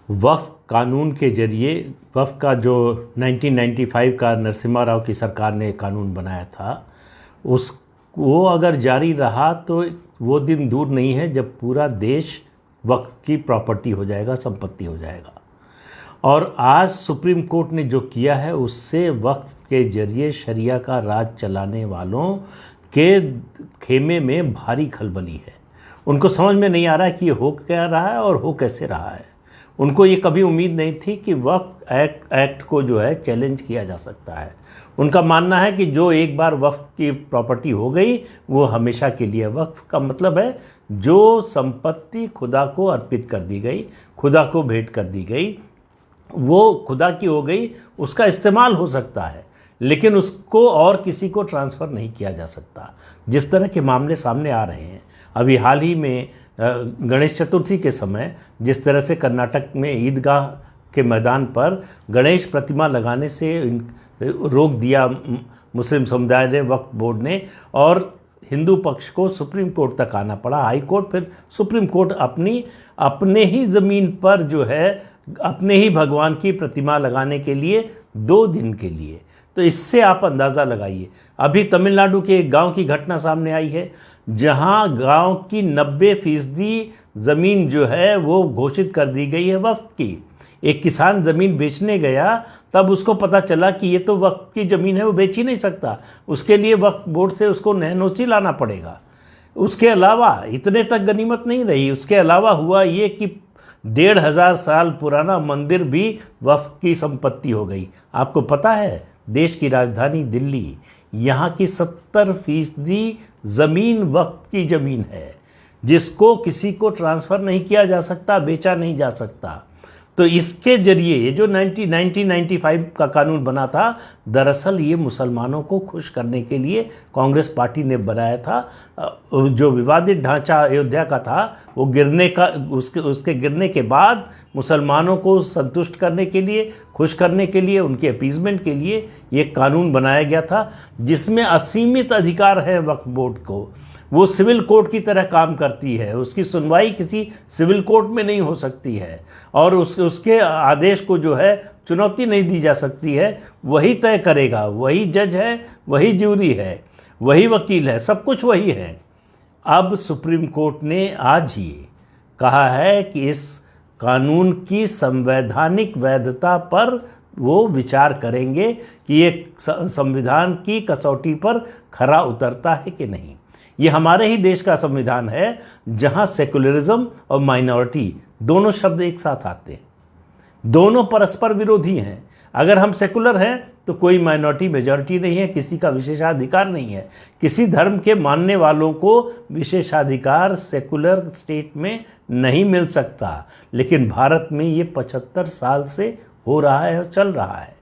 वक्फ कानून के जरिए वक्फ का जो 1995 का नरसिम्हा राव की सरकार ने कानून बनाया था, उस वो अगर जारी रहा तो वो दिन दूर नहीं है जब पूरा देश वक्फ की प्रॉपर्टी हो जाएगा, संपत्ति हो जाएगा। और आज सुप्रीम कोर्ट ने जो किया है उससे वक्फ के जरिए शरिया का राज चलाने वालों के खेमे में भारी खलबली है। उनको समझ में नहीं आ रहा है कि ये हो क्या रहा है और हो कैसे रहा है। उनको ये कभी उम्मीद नहीं थी कि वक्फ एक्ट को जो है चैलेंज किया जा सकता है। उनका मानना है कि जो एक बार वक्फ की प्रॉपर्टी हो गई वो हमेशा के लिए। वक्फ का मतलब है जो संपत्ति खुदा को अर्पित कर दी गई, खुदा को भेंट कर दी गई, वो खुदा की हो गई, उसका इस्तेमाल हो सकता है लेकिन उसको और किसी को ट्रांसफ़र नहीं किया जा सकता। जिस तरह के मामले सामने आ रहे हैं, अभी हाल ही में गणेश चतुर्थी के समय जिस तरह से कर्नाटक में ईदगाह के मैदान पर गणेश प्रतिमा लगाने से रोक दिया मुस्लिम समुदाय ने, वक्फ बोर्ड ने, और हिंदू पक्ष को सुप्रीम कोर्ट तक आना पड़ा, हाई कोर्ट, फिर सुप्रीम कोर्ट अपने ही ज़मीन पर जो है अपने ही भगवान की प्रतिमा लगाने के लिए 2 दिन के लिए। तो इससे आप अंदाज़ा लगाइए। अभी तमिलनाडु के एक गांव की घटना सामने आई है जहां गांव की 90% ज़मीन जो है वो घोषित कर दी गई है वक्फ की। एक किसान ज़मीन बेचने गया, तब उसको पता चला कि ये तो वक्फ की ज़मीन है, वो बेच ही नहीं सकता, उसके लिए वक्फ बोर्ड से उसको नहनोसी लाना पड़ेगा। उसके अलावा इतने तक गनीमत नहीं रही, उसके अलावा हुआ ये कि 1500 साल पुराना मंदिर भी वक्फ की संपत्ति हो गई। आपको पता है देश की राजधानी दिल्ली, यहाँ की 70% ज़मीन वक्फ की ज़मीन है जिसको किसी को ट्रांसफ़र नहीं किया जा सकता, बेचा नहीं जा सकता। तो इसके ज़रिए ये जो 1995 का कानून बना था, दरअसल ये मुसलमानों को खुश करने के लिए कांग्रेस पार्टी ने बनाया था। जो विवादित ढांचा अयोध्या का था वो गिरने का उसके गिरने के बाद मुसलमानों को संतुष्ट करने के लिए, खुश करने के लिए, उनके अपीज़मेंट के लिए ये कानून बनाया गया था जिसमें असीमित अधिकार है वक्फ बोर्ड को। वो सिविल कोर्ट की तरह काम करती है, उसकी सुनवाई किसी सिविल कोर्ट में नहीं हो सकती है और उसके आदेश को जो है चुनौती नहीं दी जा सकती है। वही तय करेगा, वही जज है, वही ज्यूरी है, वही वकील है, सब कुछ वही है। अब सुप्रीम कोर्ट ने आज ही कहा है कि इस कानून की संवैधानिक वैधता पर वो विचार करेंगे कि ये संविधान की कसौटी पर खरा उतरता है कि नहीं। ये हमारे ही देश का संविधान है जहां सेकुलरिज्म और माइनॉरिटी दोनों शब्द एक साथ आते हैं, दोनों परस्पर विरोधी हैं। अगर हम सेकुलर हैं तो कोई माइनॉरिटी मेजॉरिटी नहीं है, किसी का विशेषाधिकार नहीं है। किसी धर्म के मानने वालों को विशेषाधिकार सेकुलर स्टेट में नहीं मिल सकता, लेकिन भारत में ये 75 साल से हो रहा है और चल रहा है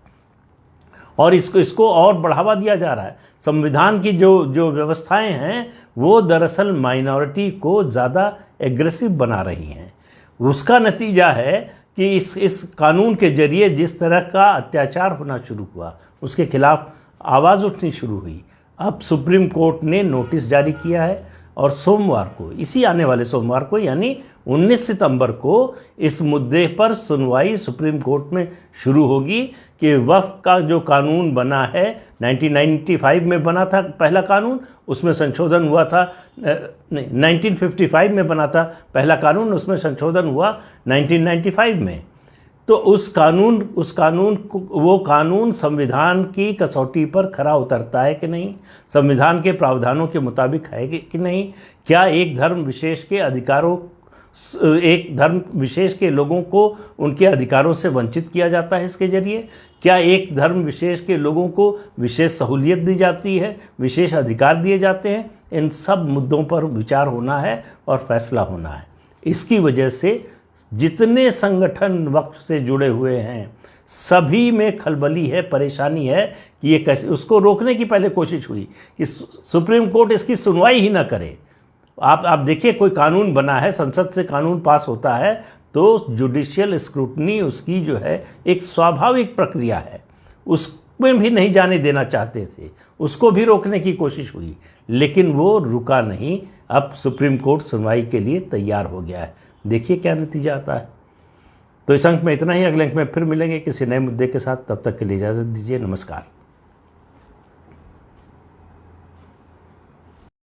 और इसको और बढ़ावा दिया जा रहा है। संविधान की जो व्यवस्थाएं हैं वो दरअसल माइनॉरिटी को ज़्यादा एग्रेसिव बना रही हैं। उसका नतीजा है कि इस कानून के जरिए जिस तरह का अत्याचार होना शुरू हुआ उसके खिलाफ आवाज़ उठनी शुरू हुई। अब सुप्रीम कोर्ट ने नोटिस जारी किया है और सोमवार को, इसी आने वाले सोमवार को यानी 19 सितंबर को इस मुद्दे पर सुनवाई सुप्रीम कोर्ट में शुरू होगी कि वक्फ का जो कानून बना है, 1995 में बना था पहला कानून, उसमें संशोधन हुआ था, 1955 में बना था पहला कानून, उसमें संशोधन हुआ 1995 में। तो वो कानून संविधान की कसौटी पर खरा उतरता है कि नहीं, संविधान के प्रावधानों के मुताबिक है कि नहीं। क्या एक धर्म विशेष के लोगों को उनके अधिकारों से वंचित किया जाता है इसके जरिए? क्या एक धर्म विशेष के लोगों को विशेष सहूलियत दी जाती है, विशेष अधिकार दिए जाते हैं? इन सब मुद्दों पर विचार होना है और फैसला होना है। इसकी वजह से जितने संगठन वक्फ से जुड़े हुए हैं सभी में खलबली है, परेशानी है कि ये कैसे। उसको रोकने की पहले कोशिश हुई कि सुप्रीम कोर्ट इसकी सुनवाई ही ना करे। आप देखिए, कोई कानून बना है, संसद से कानून पास होता है तो जुडिशियल स्क्रूटनी उसकी जो है एक स्वाभाविक प्रक्रिया है, उसमें भी नहीं जाने देना चाहते थे, उसको भी रोकने की कोशिश हुई लेकिन वो रुका नहीं। अब सुप्रीम कोर्ट सुनवाई के लिए तैयार हो गया है। देखिए क्या नतीजा आता है। तो इस अंक में इतना ही। अगले अंक में फिर मिलेंगे किसी नए मुद्दे के साथ। तब तक के लिए इजाज़त दीजिए। नमस्कार।